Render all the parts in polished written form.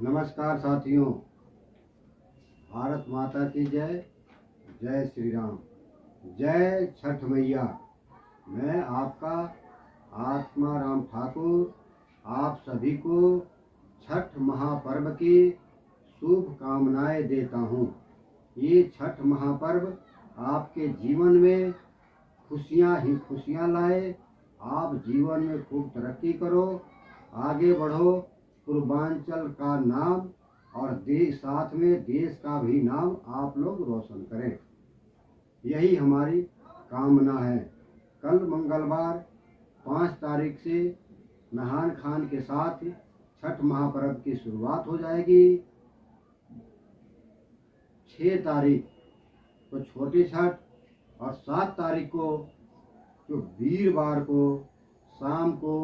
नमस्कार साथियों, भारत माता की जय। जय श्री राम, जय छठ मैया। मैं आपका आत्मा राम ठाकुर आप सभी को छठ महापर्व की शुभकामनाएं देता हूँ। ये छठ महापर्व आपके जीवन में खुशियाँ ही खुशियाँ लाए। आप जीवन में खूब तरक्की करो, आगे बढ़ो, पूर्वांचल का नाम और देश साथ में देश का भी नाम आप लोग रोशन करें, यही हमारी कामना है। कल मंगलवार 5 तारीख से नहान खान के साथ छठ महापर्व की शुरुआत हो जाएगी। 6 तारीख को छोटी छठ और 7 तारीख को जो वीरवार को शाम को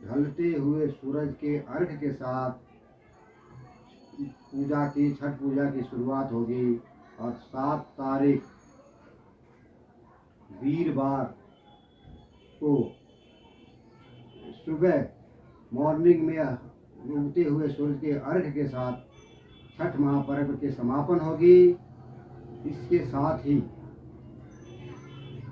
ढलते हुए सूरज के अर्घ के साथ छठ पूजा की शुरुआत होगी। और 7 तारीख वीरवार को सुबह मॉर्निंग में उगते हुए सूरज के अर्घ के साथ छठ महापर्व के समापन होगी। इसके साथ ही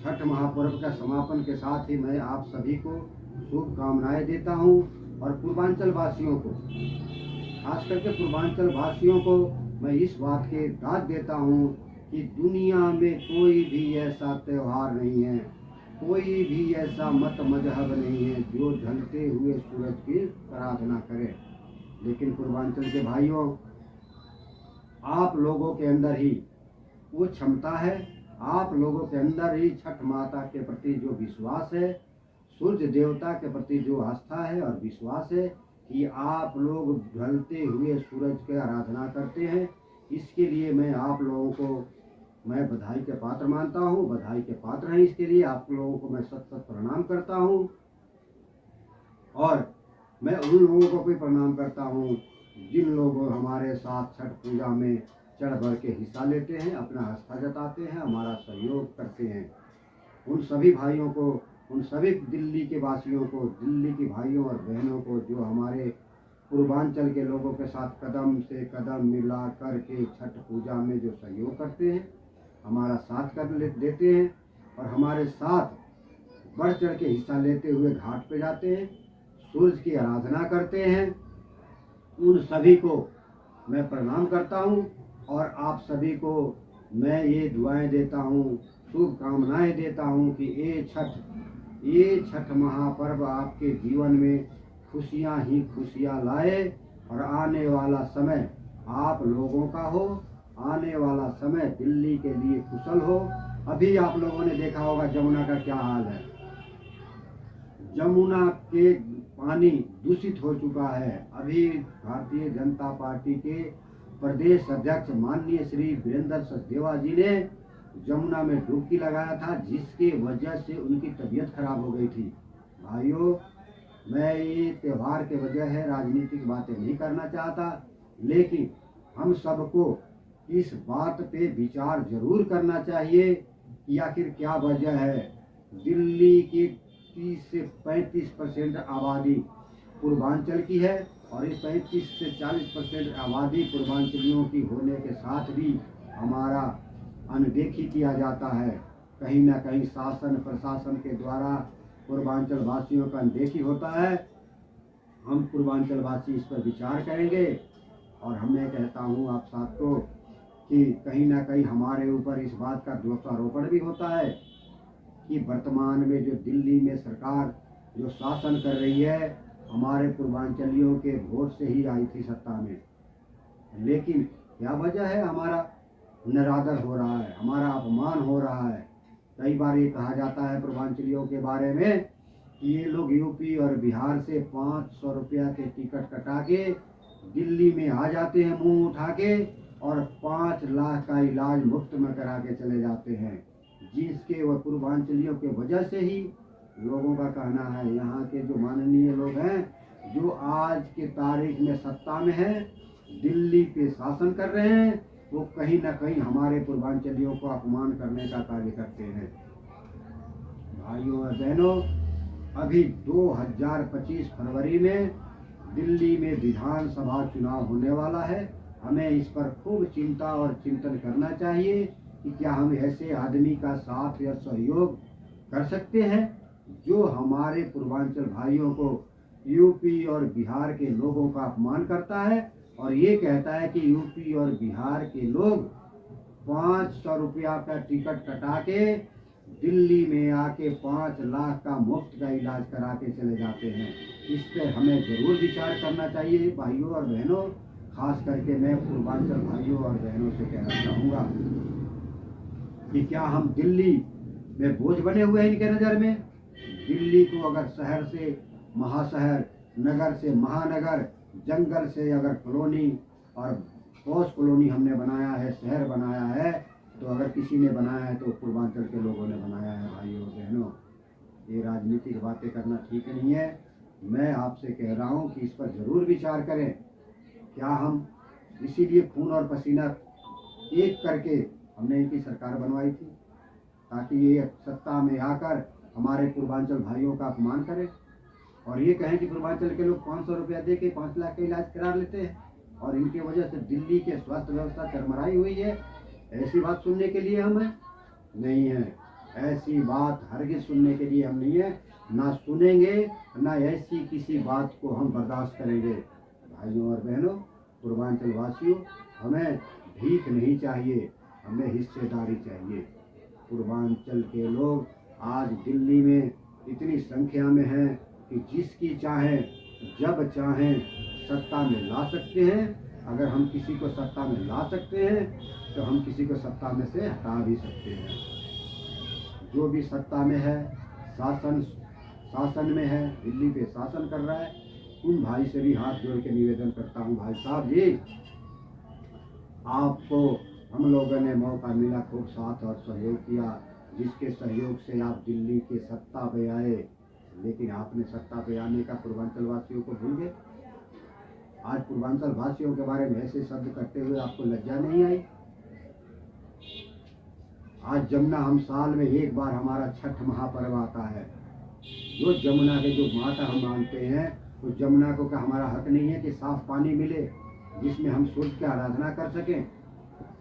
छठ महापर्व का समापन के साथ ही मैं आप सभी को शुभकामनाएं देता हूं। और पूर्वांचल वासियों को, खास करके पूर्वांचल वासियों को मैं इस बात के दाद देता हूं कि दुनिया में कोई भी ऐसा त्यौहार नहीं है, कोई भी ऐसा मत मजहब नहीं है जो ढलते हुए सूरज की आराधना करे। लेकिन पूर्वांचल के भाइयों, आप लोगों के अंदर ही वो क्षमता है, आप लोगों के अंदर ही छठ माता के प्रति जो विश्वास है, सूर्य देवता के प्रति जो आस्था है और विश्वास है कि आप लोग ढलते हुए सूरज की आराधना करते हैं। इसके लिए मैं आप लोगों को मैं बधाई के पात्र मानता हूँ, बधाई के पात्र हैं। इसके लिए आप लोगों को मैं सत प्रणाम करता हूँ। और मैं उन लोगों को भी प्रणाम करता हूँ जिन लोग हमारे साथ छठ पूजा में चढ़ बढ़ के हिस्सा लेते हैं, अपना आस्था जताते हैं, हमारा सहयोग करते हैं। उन सभी भाइयों को, उन सभी दिल्ली के वासियों को, दिल्ली की भाइयों और बहनों को जो हमारे पूर्वांचल के लोगों के साथ कदम से कदम मिला करके छठ पूजा में जो सहयोग करते हैं, हमारा साथ कर देते हैं और हमारे साथ बढ़ चढ़ के हिस्सा लेते हुए घाट पे जाते हैं, सूरज की आराधना करते हैं, उन सभी को मैं प्रणाम करता हूँ। और आप सभी को मैं ये दुआएं देता हूँ, शुभकामनाएं देता हूँ कि ये छठ महापर्व आपके जीवन में खुशियाँ ही खुशियाँ लाए और आने वाला समय आप लोगों का हो, आने वाला समय दिल्ली के लिए कुशल हो। अभी आप लोगों ने देखा होगा जमुना का क्या हाल है, जमुना के पानी दूषित हो चुका है। अभी भारतीय जनता पार्टी के प्रदेश अध्यक्ष माननीय श्री वीरेंद्र सचदेवा जी ने जमुना में डुबकी लगाया था, जिसके वजह से उनकी तबीयत खराब हो गई थी। भाइयों, मैं ये त्यौहार के वजह है राजनीतिक बातें नहीं करना चाहता, लेकिन हम सबको इस बात पे विचार जरूर करना चाहिए कि आखिर क्या वजह है। दिल्ली की 30 से 35% आबादी पूर्वांचल की है और इस 35 से 40% आबादी पूर्वांचलियों की होने के साथ भी हमारा अनदेखी किया जाता है। कहीं ना कहीं शासन प्रशासन के द्वारा पूर्वांचल वासियों का अनदेखी होता है। हम पूर्वांचल वासी इस पर विचार करेंगे और मैं कहता हूँ आप साथियों कि कहीं ना कहीं हमारे ऊपर इस बात का दोषारोपण भी होता है कि वर्तमान में जो दिल्ली में सरकार जो शासन कर रही है, हमारे पूर्वांचलियों के वोट से ही आई थी सत्ता में। लेकिन क्या वजह है, हमारा निरादर हो रहा है, हमारा अपमान हो रहा है। कई बार ये कहा जाता है पूर्वांचलियों के बारे में कि ये लोग यूपी और बिहार से 500 रुपया के टिकट कटा के दिल्ली में आ जाते हैं मुंह उठा के और 5 लाख का इलाज मुफ्त में करा के चले जाते हैं, जिसके वह पूर्वांचलियों के वजह से ही लोगों का कहना है। यहाँ के जो माननीय लोग हैं, जो आज के तारीख में सत्ता में है, दिल्ली पे शासन कर रहे हैं, वो कहीं ना कहीं हमारे पूर्वांचलियों को अपमान करने का कार्य करते हैं। भाइयों और बहनों, अभी 2025 फरवरी में दिल्ली में विधानसभा चुनाव होने वाला है। हमें इस पर खूब चिंता और चिंतन करना चाहिए कि क्या हम ऐसे आदमी का साथ या सहयोग कर सकते हैं जो हमारे पूर्वांचल भाइयों को यूपी और बिहार के लोगों का अपमान करता है और ये कहता है कि यूपी और बिहार के लोग 500 रुपया का टिकट कटा के दिल्ली में आके 5 लाख का मुफ्त का इलाज करा के चले जाते हैं। इस पर हमें जरूर विचार करना चाहिए भाइयों और बहनों। खास करके मैं पूर्वांचल भाइयों और बहनों से कहना चाहूँगा कि क्या हम दिल्ली में बोझ बने हुए हैं इनके नज़र में। दिल्ली को अगर शहर से महाशहर, नगर से महानगर, जंगल से अगर कॉलोनी और पॉश कॉलोनी हमने बनाया है, शहर बनाया है, तो अगर किसी ने बनाया है तो पूर्वांचल के लोगों ने बनाया है। भाइयों और बहनों, ये राजनीतिक बातें करना ठीक नहीं है। मैं आपसे कह रहा हूँ कि इस पर ज़रूर विचार करें। क्या हम इसीलिए खून और पसीना एक करके हमने इनकी सरकार बनवाई थी ताकि ये सत्ता में आकर हमारे पूर्वांचल भाइयों का अपमान करें और ये कहें कि पूर्वांचल के लोग 500 रुपया दे के 5 लाख का इलाज करा लेते हैं और इनके वजह से दिल्ली के स्वास्थ्य व्यवस्था चरमराई हुई है। ऐसी बात सुनने के लिए हम नहीं है। ऐसी बात हरगिज सुनने के लिए हम नहीं है, ना सुनेंगे, ना ऐसी किसी बात को हम बर्दाश्त करेंगे। भाइयों और बहनों, पूर्वांचल वासियों, हमें भीख नहीं चाहिए, हमें हिस्सेदारी चाहिए। पूर्वांचल के लोग आज दिल्ली में इतनी संख्या में हैं कि जिसकी चाहें जब चाहें सत्ता में ला सकते हैं। अगर हम किसी को सत्ता में ला सकते हैं तो हम किसी को सत्ता में से हटा भी सकते हैं। जो भी सत्ता में है, शासन में है, दिल्ली पे शासन कर रहा है, उन भाई से भी हाथ जोड़ के निवेदन करता हूँ, भाई साहब जी, आपको हम लोगों ने मौका मिला, खूब साथ और सहयोग किया, जिसके सहयोग से आप दिल्ली के सत्ता पे आए, लेकिन आपने सत्ता पे आने का पूर्वांचल वासियों को भूल गए। आज पूर्वांचल वासियों के बारे में ऐसे शब्द करते हुए आपको लज्जा नहीं आई। आज जमुना, हम साल में एक बार हमारा छठ महापर्व आता है। जो जमुना के जो माता हम मानते हैं, तो जमुना को क्या हमारा हक नहीं है कि साफ पानी मिले जिसमें हम सूर्य की आराधना कर सकें।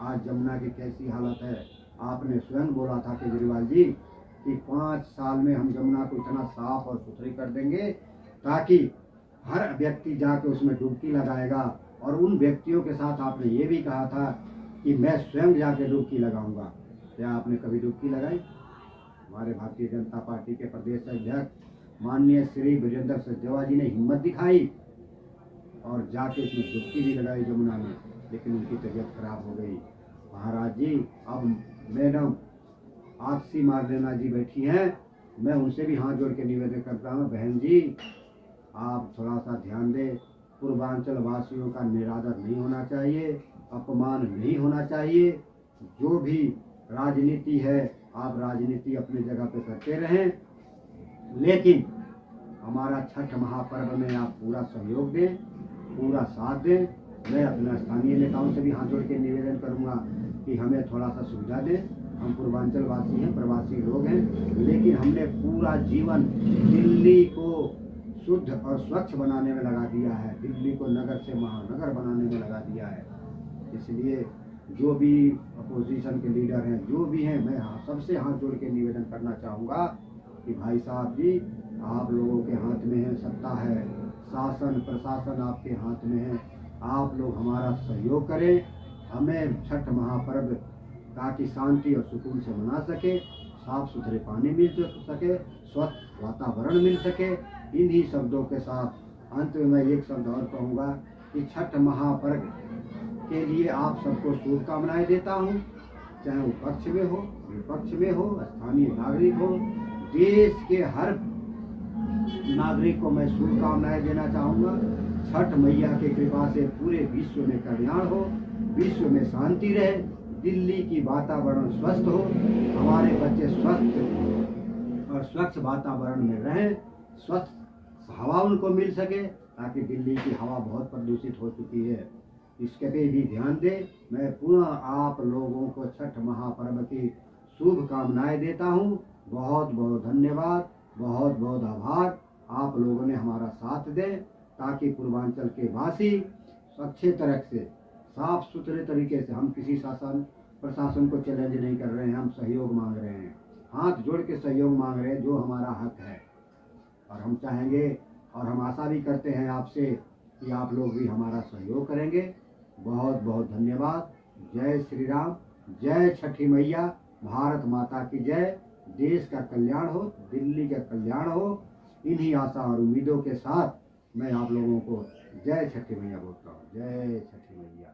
आज जमुना की कैसी हालत है। आपने स्वयं बोला था केजरीवाल जी कि 5 साल में हम जमुना को इतना साफ और सुथरी कर देंगे ताकि हर व्यक्ति जाके उसमें डुबकी लगाएगा। और उन व्यक्तियों के साथ आपने ये भी कहा था कि मैं स्वयं जाके डुबकी लगाऊंगा। क्या आपने कभी डुबकी लगाई? हमारे भारतीय जनता पार्टी के प्रदेश अध्यक्ष माननीय श्री विजेंद्र सचदेवा जी ने हिम्मत दिखाई और जाके उसमें डुबकी भी लगाई जमुना में, लेकिन उनकी तबीयत खराब हो गई। महाराज जी, अब मैडम आपसी मारलेना जी बैठी हैं, मैं उनसे भी हाथ जोड़ के निवेदन करता हूँ, बहन जी आप थोड़ा सा ध्यान दें। पूर्वांचल वासियों का निरादर नहीं होना चाहिए, अपमान नहीं होना चाहिए। जो भी राजनीति है, आप राजनीति अपनी जगह पे करते रहें, लेकिन हमारा छठ महापर्व में आप पूरा सहयोग दें, पूरा साथ दें। मैं अपने स्थानीय नेताओं से भी हाथ जोड़ के निवेदन करूंगा कि हमें थोड़ा सा सुविधा दें। हम पूर्वांचल वासी हैं, प्रवासी लोग हैं, लेकिन हमने पूरा जीवन दिल्ली को शुद्ध और स्वच्छ बनाने में लगा दिया है, दिल्ली को नगर से महानगर बनाने में लगा दिया है। इसलिए जो भी अपोजिशन के लीडर हैं, जो भी हैं, मैं सबसे हाथ जोड़ के निवेदन करना चाहूँगा कि भाई साहब जी, आप लोगों के हाथ में है सत्ता है, शासन प्रशासन आपके हाथ में है। आप लोग हमारा सहयोग करें, हमें छठ महापर्व ताकि शांति और सुकून से मना सके, साफ सुथरे पानी मिल सके, स्वच्छ वातावरण मिल सके। इन्हीं शब्दों के साथ अंत में मैं एक शब्द और कहूँगा कि छठ महापर्व के लिए आप सबको शुभकामनाएं देता हूँ। चाहे वो पक्ष में हो, विपक्ष में हो, स्थानीय नागरिक हो, देश के हर नागरिक को मैं शुभकामनाएं देना चाहूँगा। छठ मैया की कृपा से पूरे विश्व में कल्याण हो, विश्व में शांति रहे, दिल्ली की वातावरण स्वस्थ हो, हमारे बच्चे स्वस्थ और स्वच्छ वातावरण में रहें, स्वच्छ हवा उनको मिल सके, ताकि दिल्ली की हवा बहुत प्रदूषित हो चुकी है, इसके पे भी ध्यान दें। मैं पुनः आप लोगों को छठ महापर्व की शुभकामनाएं देता हूँ। बहुत बहुत धन्यवाद, बहुत बहुत आभार। आप लोगों ने हमारा साथ दें। ताकि पूर्वांचल के वासी अच्छे तरह से साफ सुथरे तरीके से, हम किसी शासन प्रशासन को चैलेंज नहीं कर रहे हैं, हम सहयोग मांग रहे हैं, हाथ जोड़ के सहयोग मांग रहे हैं, जो हमारा हक है। और हम चाहेंगे और हम आशा भी करते हैं आपसे कि आप लोग भी हमारा सहयोग करेंगे। बहुत बहुत धन्यवाद। जय श्री राम, जय छठी मैया, भारत माता की जय। देश का कल्याण हो, दिल्ली का कल्याण हो। इन्हीं आशा और उम्मीदों के साथ मैं आप लोगों को जय छठी मैया बोलता हूँ। जय छठी मैया।